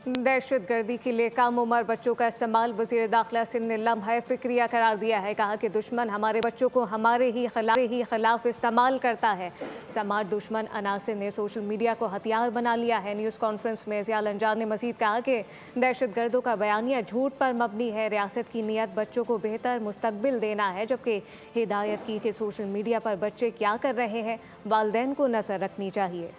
दहशत गर्दी के लिए कम उम्र बच्चों का इस्तेमाल वज़ीर दाखिला सिंध ने लम्हा फिक्रिया करार दिया है। कहा कि दुश्मन हमारे बच्चों को हमारे ही खिलाफ इस्तेमाल करता है। समाज दुश्मन अनासिर ने सोशल मीडिया को हथियार बना लिया है। न्यूज़ कॉन्फ्रेंस में ज़िया लंजार ने मज़ीद कहा कि दहशत गर्दों का बयानिया झूठ पर मबनी है। रियासत की नीयत बच्चों को बेहतर मुस्तकबिल देना है, जबकि हिदायत की कि सोशल मीडिया पर बच्चे क्या कर रहे हैं वालिदैन को नज़र रखनी चाहिए।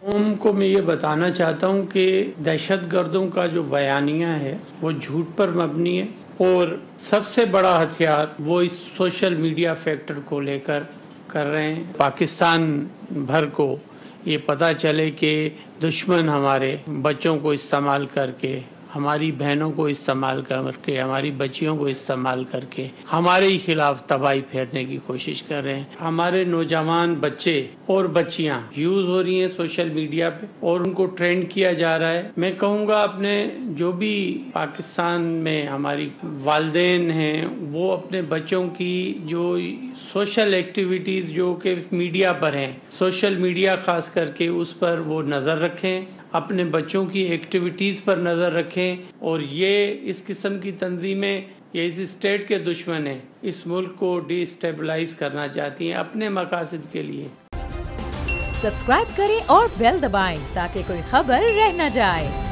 उनको मैं ये बताना चाहता हूँ कि दहशत गर्दों का जो बयानिया है वो झूठ पर मबनी है और सबसे बड़ा हथियार वो इस सोशल मीडिया फैक्टर को लेकर कर रहे हैं। पाकिस्तान भर को ये पता चले कि दुश्मन हमारे बच्चों को इस्तेमाल करके, हमारी बहनों को इस्तेमाल करके, हमारी बच्चियों को इस्तेमाल करके हमारे ही खिलाफ तबाही फेरने की कोशिश कर रहे हैं। हमारे नौजवान बच्चे और बच्चियां यूज़ हो रही हैं सोशल मीडिया पे और उनको ट्रेंड किया जा रहा है। मैं कहूँगा अपने जो भी पाकिस्तान में हमारी वालिदैन हैं वो अपने बच्चों की जो सोशल एक्टिविटीज़ जो कि मीडिया पर हैं, सोशल मीडिया ख़ास करके उस पर वो नज़र रखें, अपने बच्चों की एक्टिविटीज़ पर नज़र रखें। और ये इस किस्म की तंजीमें ये इस स्टेट के दुश्मन हैं, इस मुल्क को डिस्टेबलाइज करना चाहती हैं अपने मकासद के लिए। सब्सक्राइब करें और बेल दबाएं ताकि कोई खबर रह न जाए।